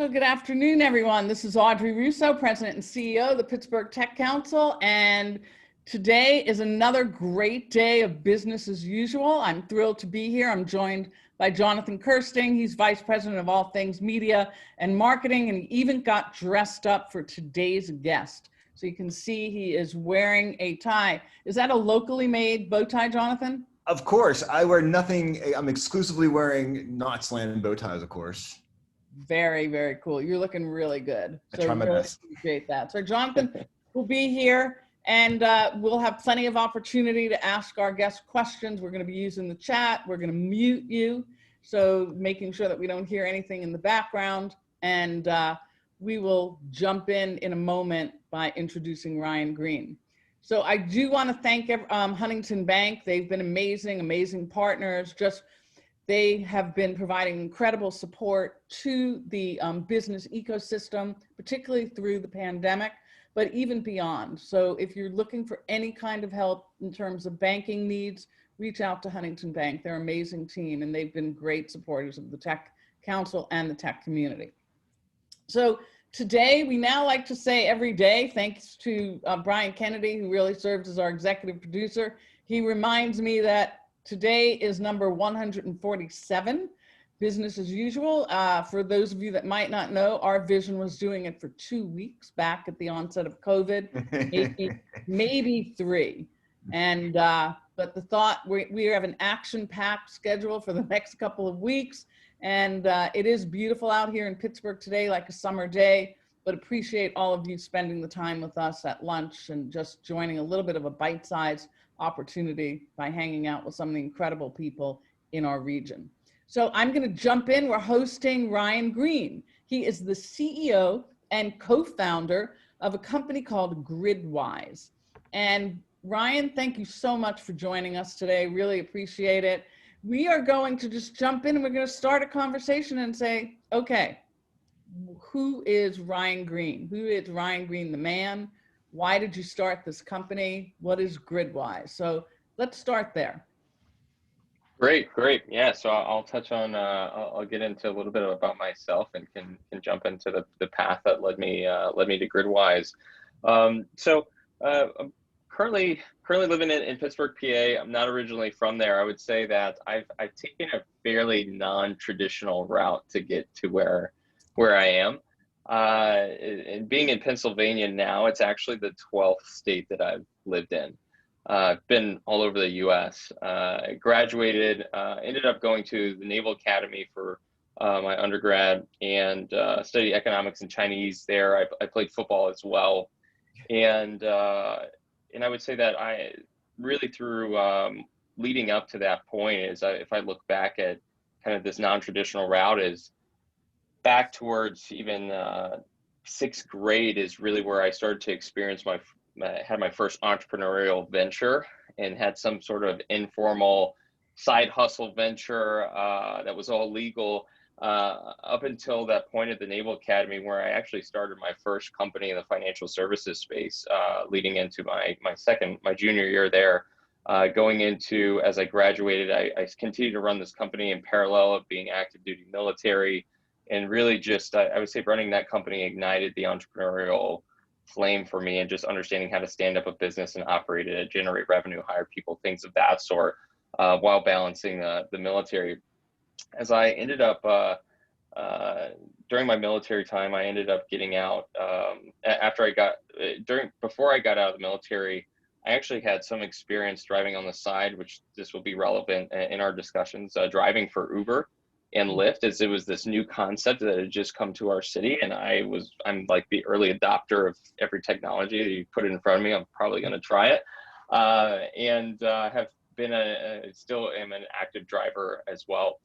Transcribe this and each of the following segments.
So good afternoon, everyone. This is Audrey Russo, President and CEO of the Pittsburgh Tech Council, and today is another great day of business as usual. I'm thrilled to be here. I'm joined by Jonathan Kirsting. He's Vice President of all things media and marketing, and he even got dressed up for today's guest. So you can see he is wearing a tie. Is that a locally made bow tie, Jonathan? Of course. I wear nothing. I'm exclusively wearing not slanted bow ties, of course. Very, very cool. You're looking really good. I try my best. Appreciate that. So Jonathan will be here, and we'll have plenty of opportunity to ask our guests questions. We're going to be using the chat. We're going to mute you, so making sure that we don't hear anything in the background. And we will jump in a moment by introducing Ryan Green. So I do want to thank Huntington Bank. They've been amazing partners. They have been providing incredible support to the business ecosystem, particularly through the pandemic, but even beyond. So if you're looking for any kind of help in terms of banking needs, reach out to Huntington Bank. They're an amazing team, and they've been great supporters of the Tech Council and the tech community. So today, we now like to say every day, thanks to Brian Kennedy, who really serves as our executive producer. He reminds me that today is number 147, business as usual. For those of you that might not know, our vision was doing it for 2 weeks back at the onset of COVID, maybe 3. And, but the thought, we have an action-packed schedule for the next couple of weeks. And it is beautiful out here in Pittsburgh today, like a summer day, but appreciate all of you spending the time with us at lunch and just joining a little bit of a bite-sized opportunity by hanging out with some of the incredible people in our region. So I'm going to jump in. We're hosting Ryan Green. He is the CEO and co-founder of a company called Gridwise. And Ryan, thank you so much for joining us today. Really appreciate it. We are going to just jump in and we're going to start a conversation and say, okay, who is Ryan Green? Who is Ryan Green, the man? Why did you start this company? What is Gridwise? So let's start there. Great. Yeah, so I'll touch on, I'll get into a little bit about myself and can jump into the path that led me to Gridwise. I'm currently living in Pittsburgh, PA. I'm not originally from there. I would say that I've taken a fairly non-traditional route to get to where I am. And being in Pennsylvania now, it's actually the 12th state that I've lived in. I've been all over the U.S. I graduated, ended up going to the Naval Academy for my undergrad and studied economics and Chinese there. I played football as well. And I would say that I really through leading up to that point is if I look back at kind of this non-traditional route is back towards even 6th grade is really where I started to experience had my first entrepreneurial venture and had some sort of informal side hustle venture that was all legal up until that point at the Naval Academy, where I actually started my first company in the financial services space, leading into my junior year there. Going into, as I graduated, I continued to run this company in parallel of being active duty military, and really just, I would say running that company ignited the entrepreneurial flame for me, and just understanding how to stand up a business and operate it, generate revenue, hire people, things of that sort, while balancing the military. As I ended up, during my military time, I ended up getting out, before I got out of the military, I actually had some experience driving on the side, which this will be relevant in our discussions, driving for Uber and Lyft, as it was this new concept that had just come to our city. And I'm like the early adopter of every technology. You put it in front of me, I'm probably going to try it. Have been still am an active driver as well.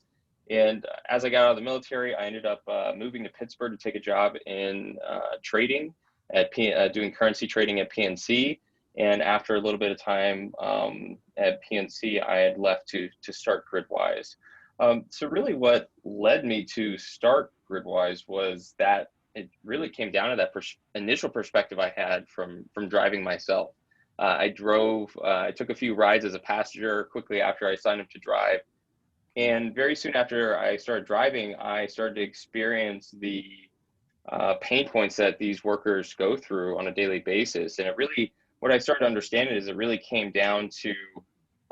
And as I got out of the military, I ended up moving to Pittsburgh to take a job in trading doing currency trading at PNC. And after a little bit of time at PNC, I had left to start Gridwise. So really what led me to start Gridwise was that it really came down to that initial perspective I had from driving myself. I took a few rides as a passenger quickly after I signed up to drive. And very soon after I started driving, I started to experience the pain points that these workers go through on a daily basis. And it really, what I started understanding is it really came down to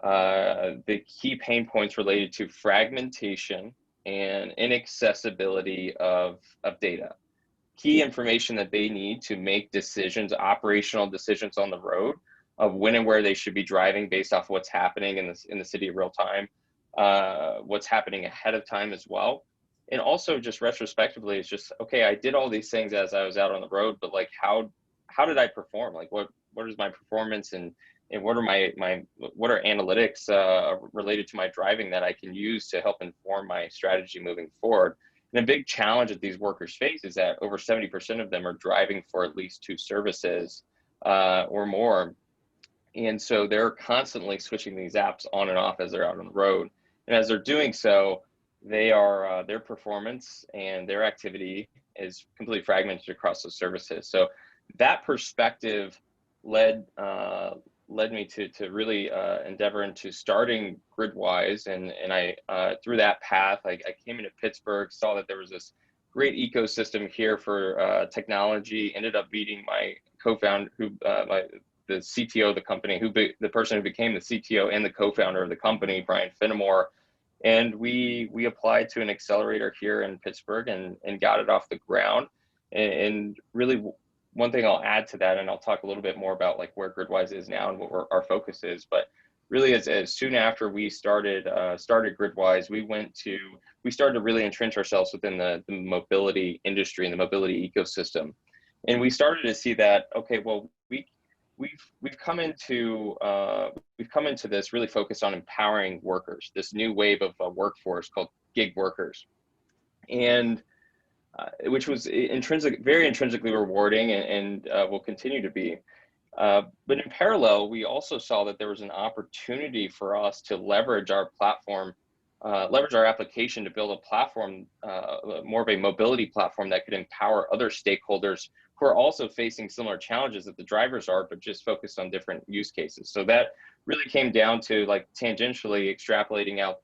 the key pain points related to fragmentation and inaccessibility of data. Key information that they need to make decisions, operational decisions on the road of when and where they should be driving based off what's happening in the city real time, what's happening ahead of time as well. And also just retrospectively, it's just, okay, I did all these things as I was out on the road, but like, how did I perform? Like, what is my performance, and what are what are analytics related to my driving that I can use to help inform my strategy moving forward? And a big challenge that these workers face is that over 70% of them are driving for at least 2 services or more. And so they're constantly switching these apps on and off as they're out on the road. And as they're doing so, they are their performance and their activity is completely fragmented across those services. So that perspective led me to really endeavor into starting Gridwise, and I through that path, I came into Pittsburgh, saw that there was this great ecosystem here for technology. Ended up meeting my co-founder, the CTO of the company, the person who became the CTO and the co-founder of the company, Brian Finnemore. And we applied to an accelerator here in Pittsburgh and got it off the ground. And really, one thing I'll add to that, and I'll talk a little bit more about like where Gridwise is now and what our focus is, but really as soon after we started Gridwise, we started to really entrench ourselves within the mobility industry and the mobility ecosystem. And we started to see that, okay, well, we've come into this really focused on empowering workers, this new wave of a workforce called gig workers, and which was very intrinsically rewarding, and will continue to be. But in parallel, we also saw that there was an opportunity for us to leverage our platform, leverage our application to build a platform, more of a mobility platform that could empower other stakeholders who are also facing similar challenges that the drivers are, but just focused on different use cases. So that really came down to like tangentially extrapolating out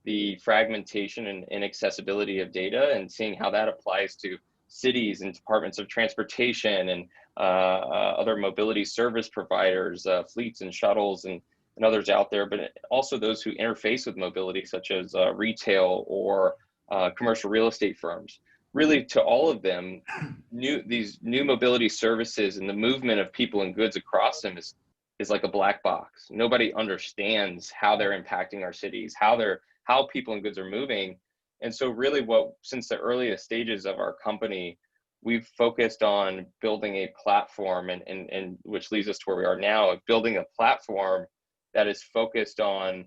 the fragmentation and inaccessibility of data and seeing how that applies to cities and departments of transportation and other mobility service providers, fleets and shuttles and others out there, but also those who interface with mobility, such as retail or commercial real estate firms. Really, to all of them, these new mobility services and the movement of people and goods across them is like a black box. Nobody understands how they're impacting our cities, how people and goods are moving. And so really since the earliest stages of our company, we've focused on building a platform and which leads us to where we are now, of building a platform that is focused on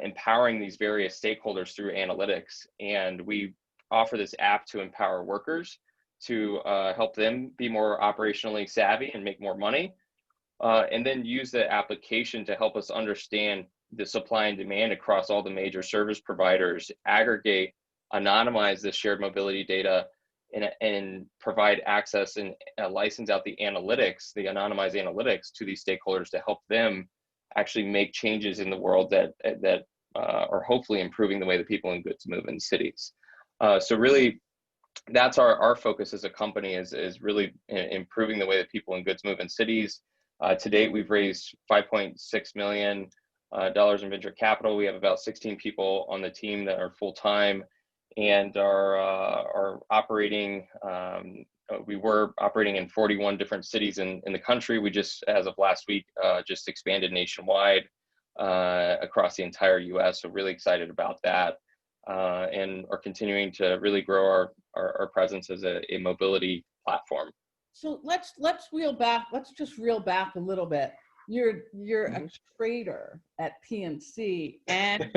empowering these various stakeholders through analytics. And we offer this app to empower workers to help them be more operationally savvy and make more money, and then use the application to help us understand the supply and demand across all the major service providers, aggregate, anonymize the shared mobility data, and provide access and license out the analytics, the anonymized analytics, to these stakeholders to help them actually make changes in the world that are hopefully improving the way that people and goods move in cities. So really, that's our focus as a company, is really improving the way that people and goods move in cities. To date, we've raised $5.6 million in venture capital. We have about 16 people on the team that are full-time and are operating. We were operating in 41 different cities in the country. We just, as of last week, just expanded nationwide across the entire US. So really excited about that. And are continuing to really grow our presence as a mobility platform. So let's reel back. Let's just reel back a little bit. You're a trader at PNC, and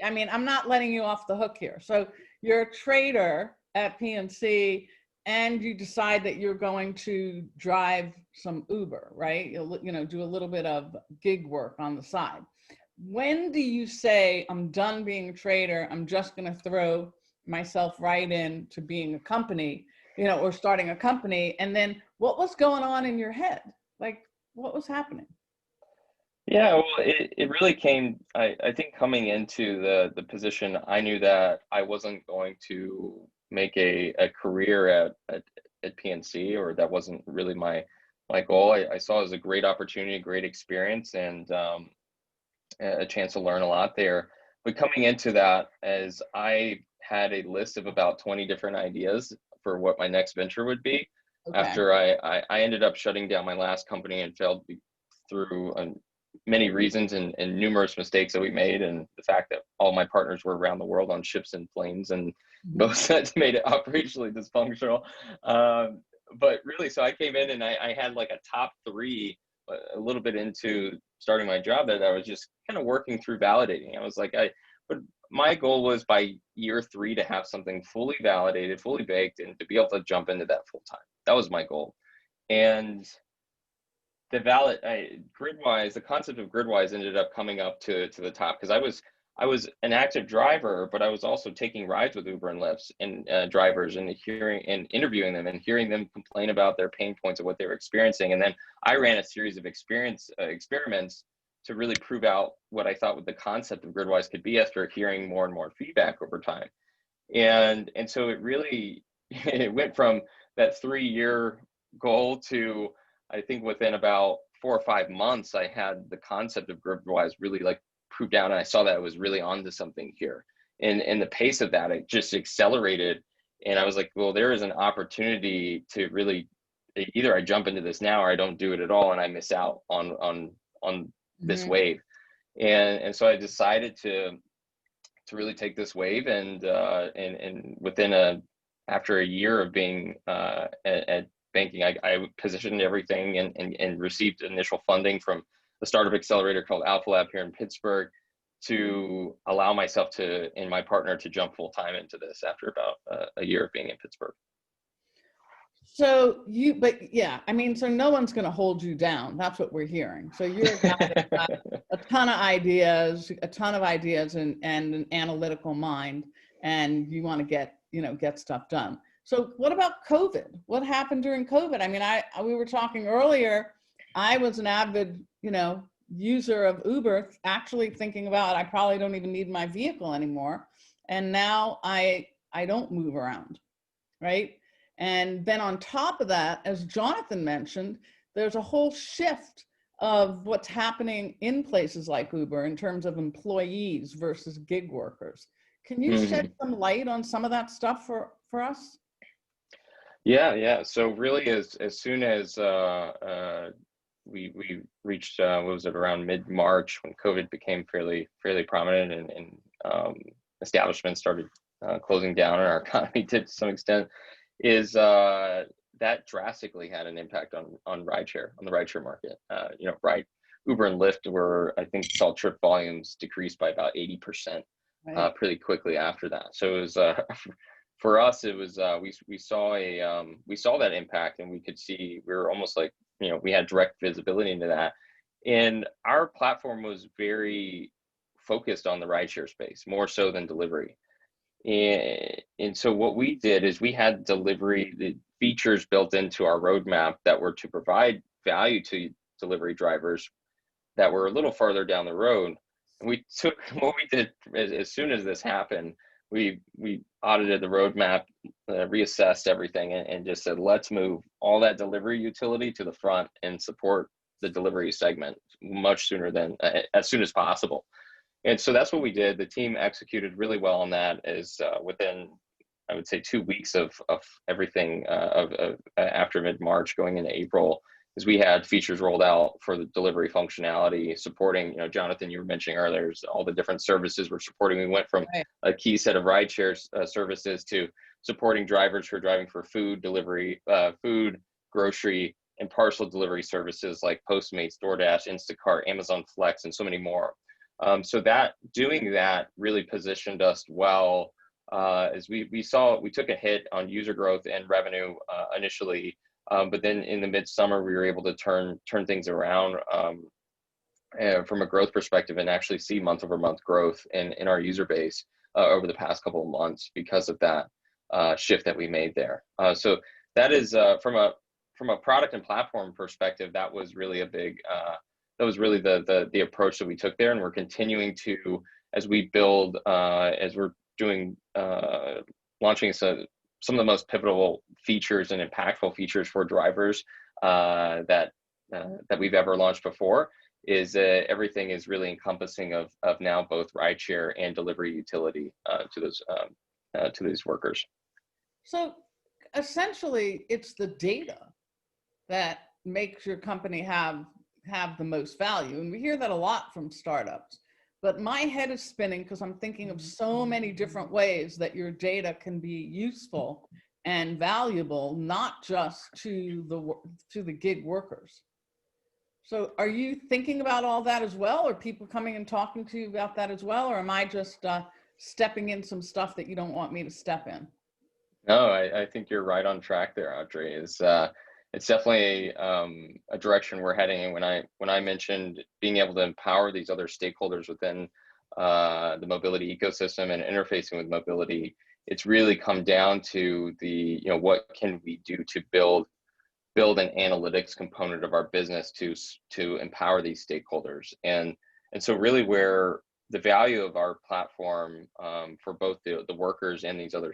I mean, I'm not letting you off the hook here. So you're a trader at PNC, and you decide that you're going to drive some Uber, right? You'll do a little bit of gig work on the side. When do you say, I'm done being a trader, I'm just going to throw myself right into being a company, or starting a company? And then what was going on in your head? Like, what was happening? Yeah, well, it really came, I think coming into the position, I knew that I wasn't going to make a career at PNC, or that wasn't really my goal. I saw it as a great opportunity, a great experience, and a chance to learn a lot there. But coming into that, as I had a list of about 20 different ideas for what my next venture would be, after I ended up shutting down my last company and failed through many reasons and numerous mistakes that we made, and the fact that all my partners were around the world on ships and planes, and both that made it operationally dysfunctional. But really, so I came in and I had like a top 3 a little bit into starting my job that I was just kind of working through validating. I was like, but my goal was by year 3 to have something fully validated, fully baked, and to be able to jump into that full time. That was my goal. And the Gridwise, the concept of Gridwise ended up coming up to the top, because I was an active driver, but I was also taking rides with Uber and Lyft and drivers, and hearing and interviewing them and hearing them complain about their pain points of what they were experiencing. And then I ran a series of experiments to really prove out what I thought the concept of Gridwise could be after hearing more and more feedback over time. And so it really, it went from that 3-year goal to, I think within about 4 or 5 months, I had the concept of Gridwise really like proved down, and I saw that it was really onto something here. And the pace of that, it just accelerated. And I was like, well, there is an opportunity to really, either I jump into this now or I don't do it at all, and I miss out on this wave. And so I decided to really take this wave, and within after a year of being at banking, I positioned everything and received initial funding from a startup accelerator called Alpha Lab here in Pittsburgh to allow myself and my partner to jump full time into this after about a year of being in Pittsburgh. So so no one's going to hold you down. That's what we're hearing. So you're a guy that's got a ton of ideas and an analytical mind, and you want to get stuff done. So what about COVID? What happened during COVID? I mean, we were talking earlier, I was an avid, user of Uber, actually thinking about, I probably don't even need my vehicle anymore. And now I don't move around, right? And then on top of that, as Jonathan mentioned, there's a whole shift of what's happening in places like Uber in terms of employees versus gig workers. Can you shed some light on some of that stuff for us? Yeah. So really, as soon as we reached, what was it, around mid-March, when COVID became fairly prominent, and establishments started closing down, and our economy did to some extent, is that drastically had an impact on rideshare, on the rideshare market. Uber and Lyft saw trip volumes decrease by about 80%. Right. Pretty quickly after that. So it was for us, it was we saw that impact, and we could see, we were almost like, we had direct visibility into that. And our platform was very focused on the rideshare space, more so than delivery. And so what we did is we had the features built into our roadmap that were to provide value to delivery drivers that were a little farther down the road. And we took what we did as soon as this happened, we audited the roadmap, reassessed everything, and just said, let's move all that delivery utility to the front and support the delivery segment much sooner than as soon as possible. And so that's what we did. The team executed really well on that. Within, I would say, 2 weeks of everything after mid-March going into April, is we had features rolled out for the delivery functionality, supporting, Jonathan, you were mentioning earlier, all the different services we're supporting. We went from a key set of rideshare services to supporting drivers who are driving for food delivery, food, grocery, and parcel delivery services like Postmates, DoorDash, Instacart, Amazon Flex, and so many more. So doing that really positioned us well, as we took a hit on user growth and revenue initially, but then in the midsummer we were able to turn things around from a growth perspective, and actually see month-over-month growth in our user base over the past couple of months because of that shift that we made there. So that is from a product and platform perspective, that was really a big. That was really the approach that we took there, and we're continuing to, as we build, as we're doing, launching some of the most pivotal features and impactful features for drivers that we've ever launched before is everything is really encompassing of now both rideshare and delivery utility to these workers. So essentially, it's the data that makes your company have the most value. And we hear that a lot from startups. But my head is spinning because I'm thinking of so many different ways that your data can be useful and valuable, not just to the gig workers. So are you thinking about all that as well? Or people coming and talking to you about that as well? Or am I just stepping in some stuff that you don't want me to step in? No, I think you're right on track there, Audrey. It's definitely a direction we're heading. And when I mentioned being able to empower these other stakeholders within the mobility ecosystem and interfacing with mobility, it's really come down to what can we do to build an analytics component of our business to empower these stakeholders. And so really where the value of our platform for both the workers and these other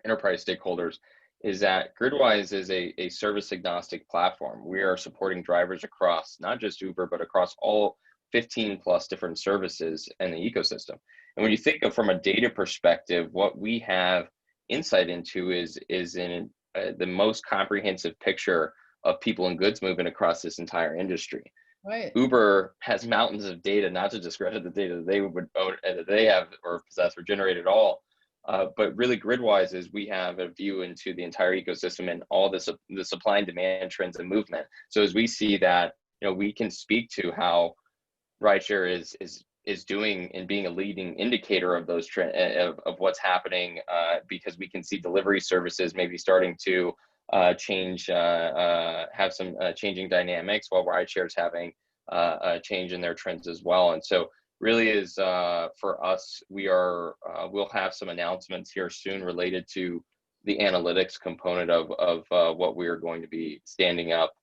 enterprise stakeholders is that Gridwise is a service agnostic platform. We are supporting drivers across not just Uber, but across all 15 plus different services in the ecosystem. And when you think of from a data perspective, what we have insight into is in the most comprehensive picture of people and goods movement across this entire industry. Right. Uber has mountains of data, not to discredit the data that they would own, that they have or possess or generate at all. But really Gridwise is we have a view into the entire ecosystem and all the supply and demand trends and movement. So as we see that, we can speak to how rideshare is doing and being a leading indicator of those trends of what's happening, because we can see delivery services maybe starting to change, have some changing dynamics, while rideshare is having a change in their trends as well. And so really is for us, we'll have some announcements here soon related to the analytics component of what we are going to be standing up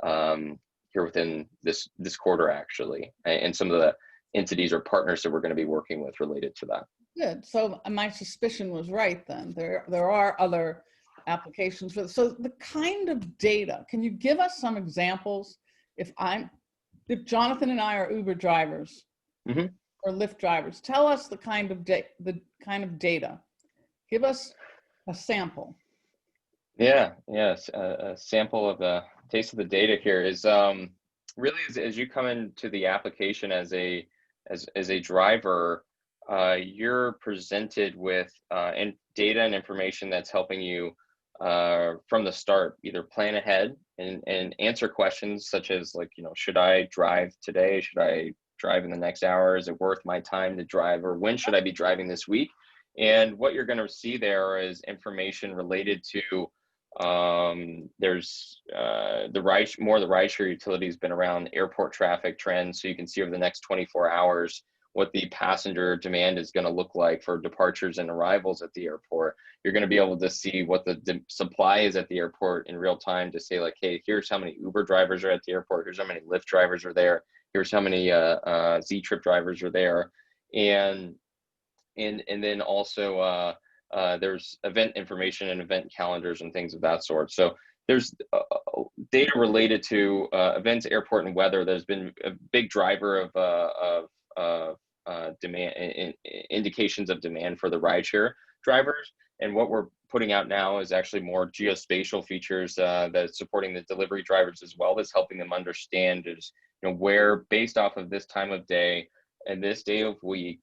here within this quarter, actually, and some of the entities or partners that we're going to be working with related to that. Good. So my suspicion was right then. There are other applications for this. So the kind of data, can you give us some examples? If Jonathan and I are Uber drivers, mm-hmm. or Lyft drivers, tell us the kind of data. Give us a sample. Yes. A sample of the taste of the data here is really as you come into the application as a driver, you're presented with data and information that's helping you from the start either plan ahead and answer questions such as should I drive today? Should I drive in the next hour? Is it worth my time to drive? Or when should I be driving this week? And what you're going to see there is information related to there's the rideshare utility has been around airport traffic trends. So you can see over the next 24 hours what the passenger demand is going to look like for departures and arrivals at the airport. You're going to be able to see what the supply is at the airport in real time to say hey, here's how many Uber drivers are at the airport. Here's how many Lyft drivers are there. Here's how many Z-Trip drivers are there. And then also there's event information and event calendars and things of that sort. So there's data related to events, airport, and weather. There's been a big driver of demand, indications of demand for the rideshare drivers. And what we're putting out now is actually more geospatial features that's supporting the delivery drivers as well, that's helping them understand where, based off of this time of day and this day of week,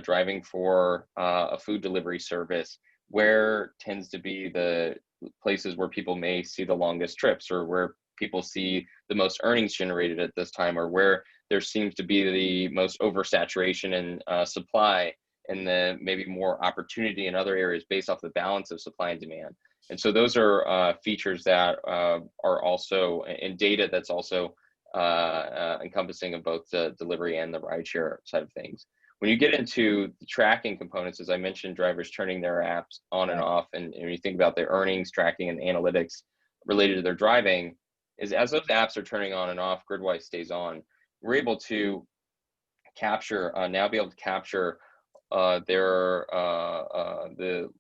driving for a food delivery service, where tends to be the places where people may see the longest trips, or where people see the most earnings generated at this time, or where there seems to be the most oversaturation in supply, and then maybe more opportunity in other areas based off the balance of supply and demand. And so those are features that are also in data that's also encompassing of both the delivery and the rideshare side of things. When you get into the tracking components, as I mentioned, drivers turning their apps on and off, and when you think about their earnings tracking and analytics related to their driving, is as those apps are turning on and off, Gridwise stays on. We're able to capture, now be able to capture the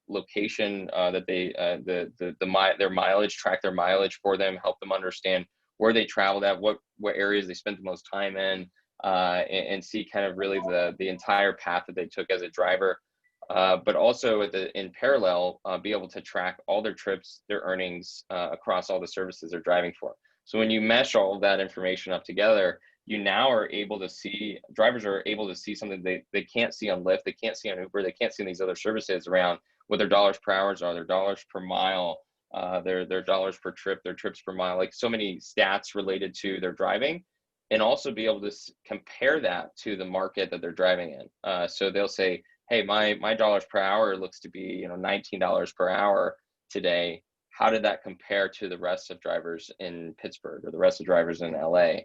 location that they their mileage, track their mileage for them, help them understand where they traveled at, what areas they spent the most time in, and see kind of really the entire path that they took as a driver. But also in parallel, be able to track all their trips, their earnings across all the services they're driving for. So when you mesh all of that information up together, you now are able to see, drivers are able to see something they can't see on Lyft, they can't see on Uber, they can't see on these other services around what their dollars per hours are, their dollars per mile, their dollars per trip, their trips per mile, like so many stats related to their driving, and also be able to compare that to the market that they're driving in. So they'll say, hey, my dollars per hour looks to be, $19 per hour today. How did that compare to the rest of drivers in Pittsburgh or the rest of drivers in LA?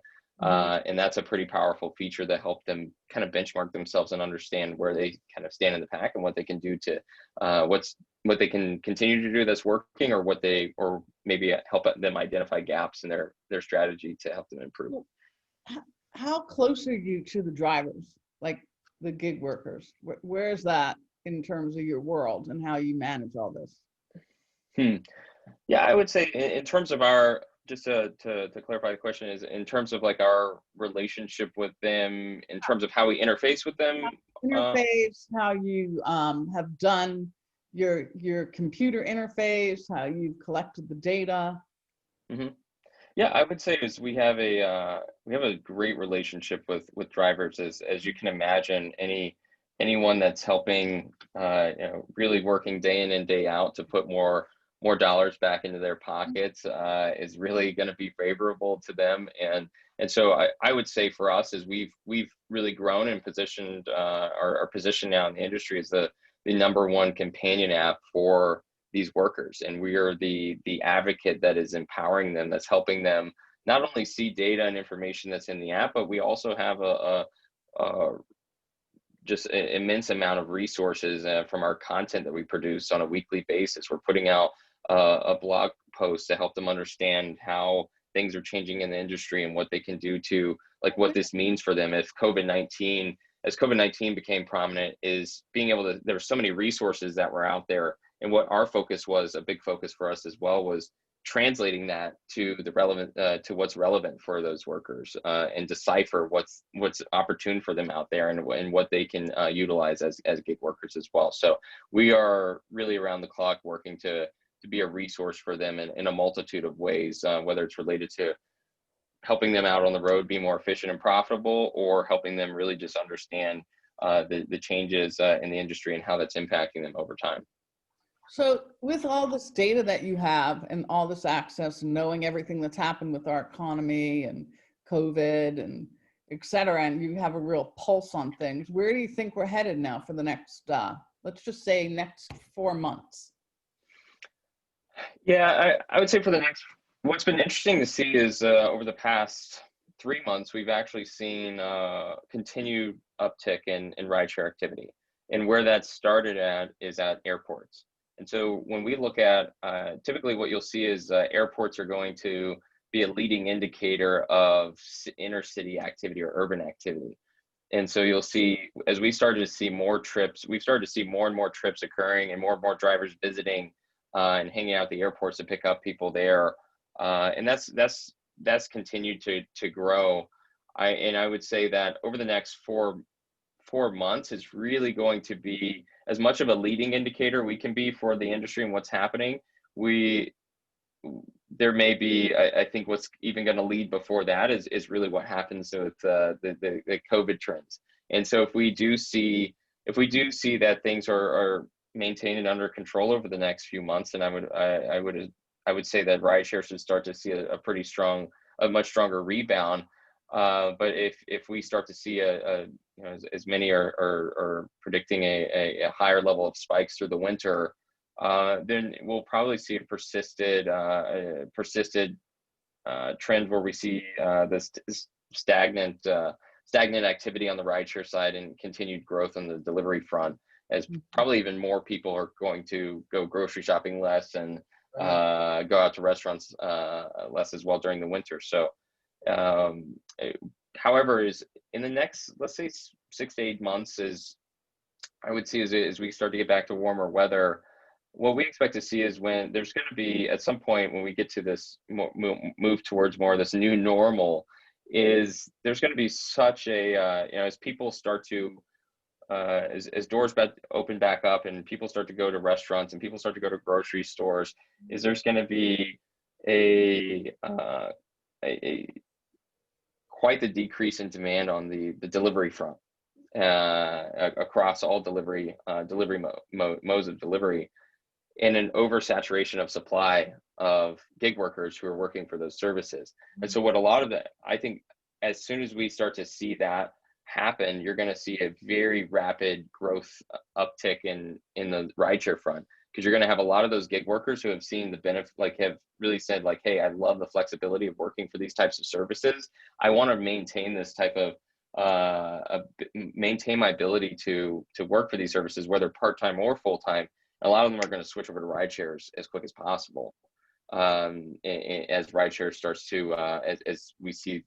And that's a pretty powerful feature that helped them kind of benchmark themselves and understand where they kind of stand in the pack and what they can do to what they can continue to do that's working, or or maybe help them identify gaps in their strategy to help them improve. How close are you to the drivers, like the gig workers? Where is that in terms of your world and how you manage all this? Yeah, I would say in terms of our, just to clarify the question, is in terms of like our relationship with them, in terms of how we interface with them. Interface, how you have done your computer interface, how you've collected the data. Mm-hmm. Yeah, I would say is we have a great relationship with drivers, as you can imagine. Anyone that's helping, really working day in and day out to put more dollars back into their pockets is really going to be favorable to them. And so I would say for us is we've really grown and positioned our position now in the industry as the number one companion app for these workers, and we are the advocate that is empowering them, that's helping them not only see data and information that's in the app, but we also have a just an immense amount of resources from our content that we produce on a weekly basis. We're putting out a blog post to help them understand how things are changing in the industry and what they can do to, like, what this means for them if as COVID-19 became prominent, is being able to, there were so many resources that were out there. And what our focus was, a big focus for us as well, was translating that to the relevant, to what's relevant for those workers, and decipher what's opportune for them out there, and what they can utilize as gig workers as well. So we are really around the clock working to be a resource for them in a multitude of ways, whether it's related to helping them out on the road be more efficient and profitable, or helping them really just understand the changes in the industry and how that's impacting them over time. So with all this data that you have and all this access, and knowing everything that's happened with our economy and COVID and et cetera, and you have a real pulse on things, where do you think we're headed now for the next, let's just say next 4 months? Yeah, I would say for the next, what's been interesting to see is over the past 3 months, we've actually seen continued uptick in rideshare activity. And where that started at is at airports. And so when we look at, typically what you'll see is airports are going to be a leading indicator of inner city activity or urban activity. And so you'll see, as we started to see more trips, we've started to see more and more trips occurring, and more drivers visiting and hanging out at the airports to pick up people there. And that's continued to grow. I would say that over the next four months is really going to be as much of a leading indicator we can be for the industry and what's happening. There may be, I think what's even going to lead before that is really what happens with the COVID trends. And so if we do see that things are maintained and under control over the next few months, then I would say that rideshare should start to see a much stronger rebound. But if we start to see as many are predicting a higher level of spikes through the winter, then we'll probably see a persisted trend where we see this stagnant activity on the rideshare side and continued growth on the delivery front, as probably even more people are going to go grocery shopping less and go out to restaurants less as well during the winter. So however, is in the next, let's say 6 to 8 months, is I would see as we start to get back to warmer weather, what we expect to see is when there's going to be at some point when we get to this move towards more of this new normal, is there's going to be such a as people start to as doors open back up and people start to go to restaurants and people start to go to grocery stores, is there's going to be a quite the decrease in demand on the delivery front across all delivery modes of delivery, and an oversaturation of supply of gig workers who are working for those services. And so what a lot of the, I think as soon as we start to see that happen, you're going to see a very rapid growth uptick in the rideshare front, because you're going to have a lot of those gig workers who have seen the benefit, like have really said like, hey, I love the flexibility of working for these types of services. I want to maintain this type of maintain my ability to work for these services, whether part-time or full-time. A lot of them are going to switch over to rideshares as quick as possible as rideshare starts to as we see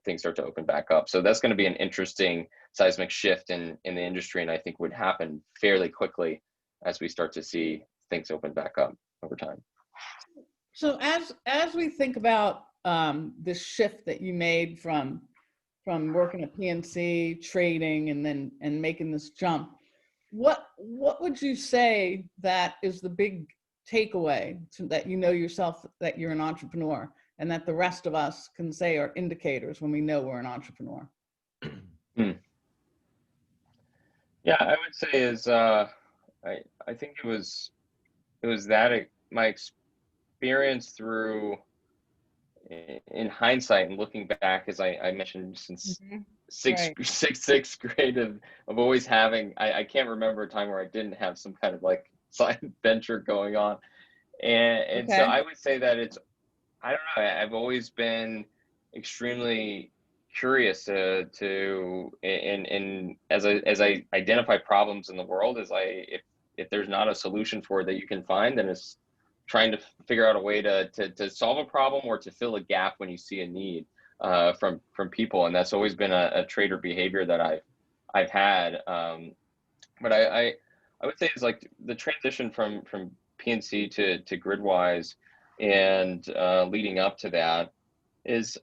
things start to open back up. So that's going to be an interesting seismic shift in the industry, and I think would happen fairly quickly as we start to see things open back up over time. So as we think about this shift that you made from working at PNC, trading, and making this jump, what would you say that is the big takeaway that you know yourself that you're an entrepreneur, and that the rest of us can say are indicators when we know we're an entrepreneur? Yeah, I would say is I think it was that my experience through, in hindsight and looking back, as I mentioned, since sixth grade of always having, I can't remember a time where I didn't have some kind of like side venture going on, and so I would say that it's, I don't know, I've always been extremely curious and as I identify problems in the world, if there's not a solution for it that you can find, then it's trying to figure out a way to solve a problem or to fill a gap when you see a need from people. And that's always been a trader behavior that I've had. But I would say it's like the transition from PNC to Gridwise and leading up to that is,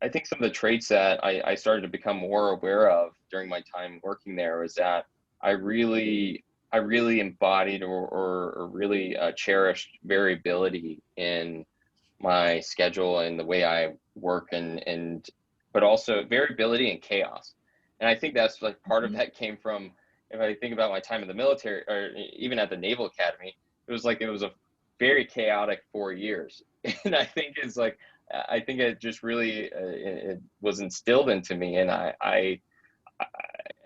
I think some of the traits that I started to become more aware of during my time working there is that I really embodied or really cherished variability in my schedule and the way I work, but also variability and chaos. And I think that's like part of that came from, if I think about my time in the military or even at the Naval Academy, it was a very chaotic 4 years. And I think it just really it was instilled into me. And I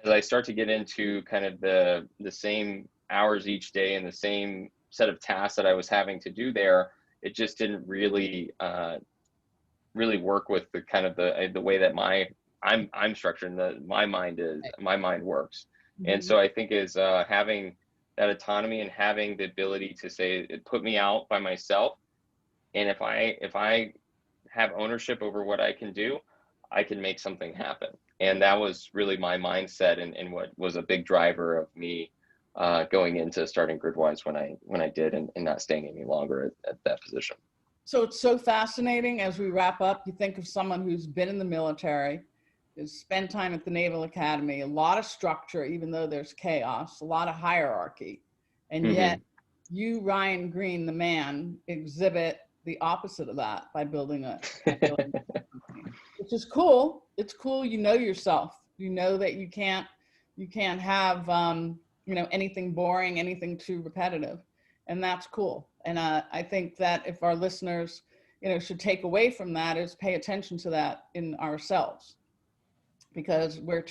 as I start to get into kind of the same hours each day and the same set of tasks that I was having to do there, it just didn't really work with the kind of the way that I'm structured and my mind works. Mm-hmm. And so I think is having that autonomy and having the ability to say, put me out by myself, and if I have ownership over what I can do, I can make something happen. And that was really my mindset and what was a big driver of me going into starting Gridwise when I did, and not staying any longer at that position. So it's so fascinating. As we wrap up, you think of someone who's been in the military, who's spent time at the Naval Academy, a lot of structure, even though there's chaos, a lot of hierarchy. And yet you, Ryan Green, the man, exhibit the opposite of that by building a company, which is cool. It's cool. You know yourself. You know that you can't have anything boring, anything too repetitive, and that's cool. And I think that if our listeners should take away from that is pay attention to that in ourselves, because we're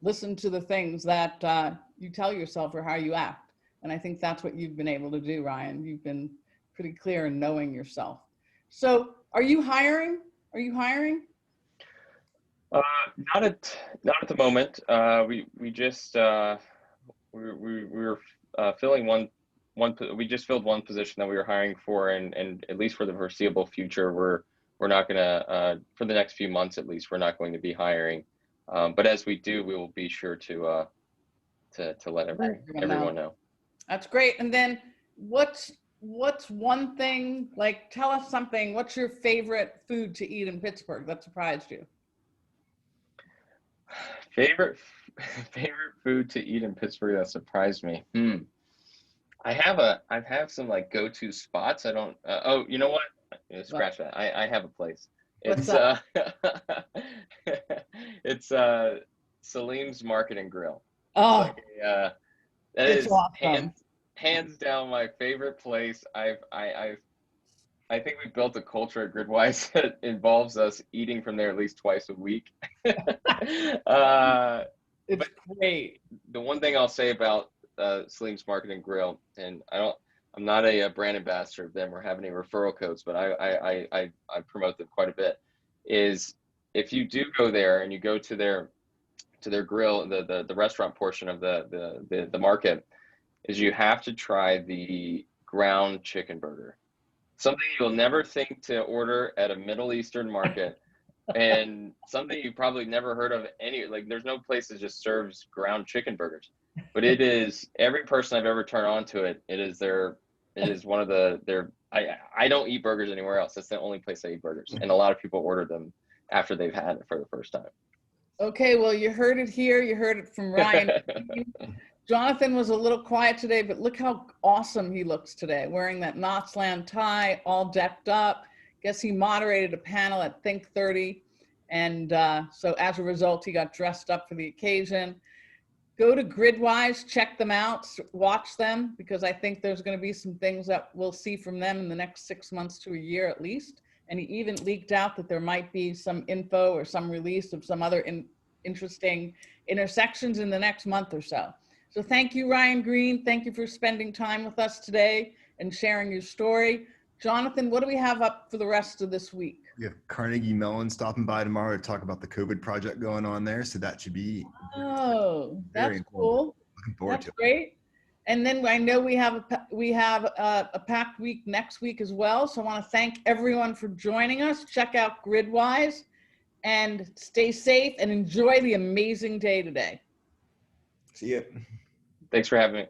listen to the things that you tell yourself or how you act. And I think that's what you've been able to do, Ryan. You've been pretty clear in knowing yourself. So are you hiring? Not at the moment. We just we were filling one. We just filled one position that we were hiring for, and at least for the foreseeable future, we're not gonna for the next few months at least, we're not going to be hiring. But as we do, we will be sure to to let Everyone everyone know. That's great. And then what's one thing, like, tell us something, what's your favorite food to eat in Pittsburgh that surprised you? Favorite food to eat in Pittsburgh that surprised me. I've had some like go-to spots. I don't. Oh, you know what? Scratch that. I have a place. What's It's it's Salim's Market and Grill. Oh, It's like that it's is awesome. hands down my favorite place. I think we built a culture at Gridwise that involves us eating from there at least twice a week. It's great. The one thing I'll say about Salim's Market and Grill, and I'm not a brand ambassador of them or have any referral codes, but I promote them quite a bit, is if you do go there and you go to their grill, the restaurant portion of the market, is you have to try the ground chicken burger. Something you'll never think to order at a Middle Eastern market, and something you probably never heard of like there's no place that just serves ground chicken burgers. But it is, every person I've ever turned on to it, it is one of their, I don't eat burgers anywhere else. That's the only place I eat burgers. And a lot of people order them after they've had it for the first time. Okay, well, you heard it here. You heard it from Ryan. Jonathan was a little quiet today, but look how awesome he looks today, wearing that Knotsland tie, all decked up. Guess he moderated a panel at Think 30. And so as a result, he got dressed up for the occasion. Go to Gridwise, check them out, watch them, because I think there's going to be some things that we'll see from them in the next 6 months to a year at least. And he even leaked out that there might be some info or some release of some other interesting intersections in the next month or so. So thank you, Ryan Green. Thank you for spending time with us today and sharing your story. Jonathan, what do we have up for the rest of this week? We have Carnegie Mellon stopping by tomorrow to talk about the COVID project going on there. So that should be that's cool. Looking forward That's to it. great. And then I know we have a packed week next week as well. So I want to thank everyone for joining us. Check out Gridwise and stay safe and enjoy the amazing day today. See ya. Thanks for having me.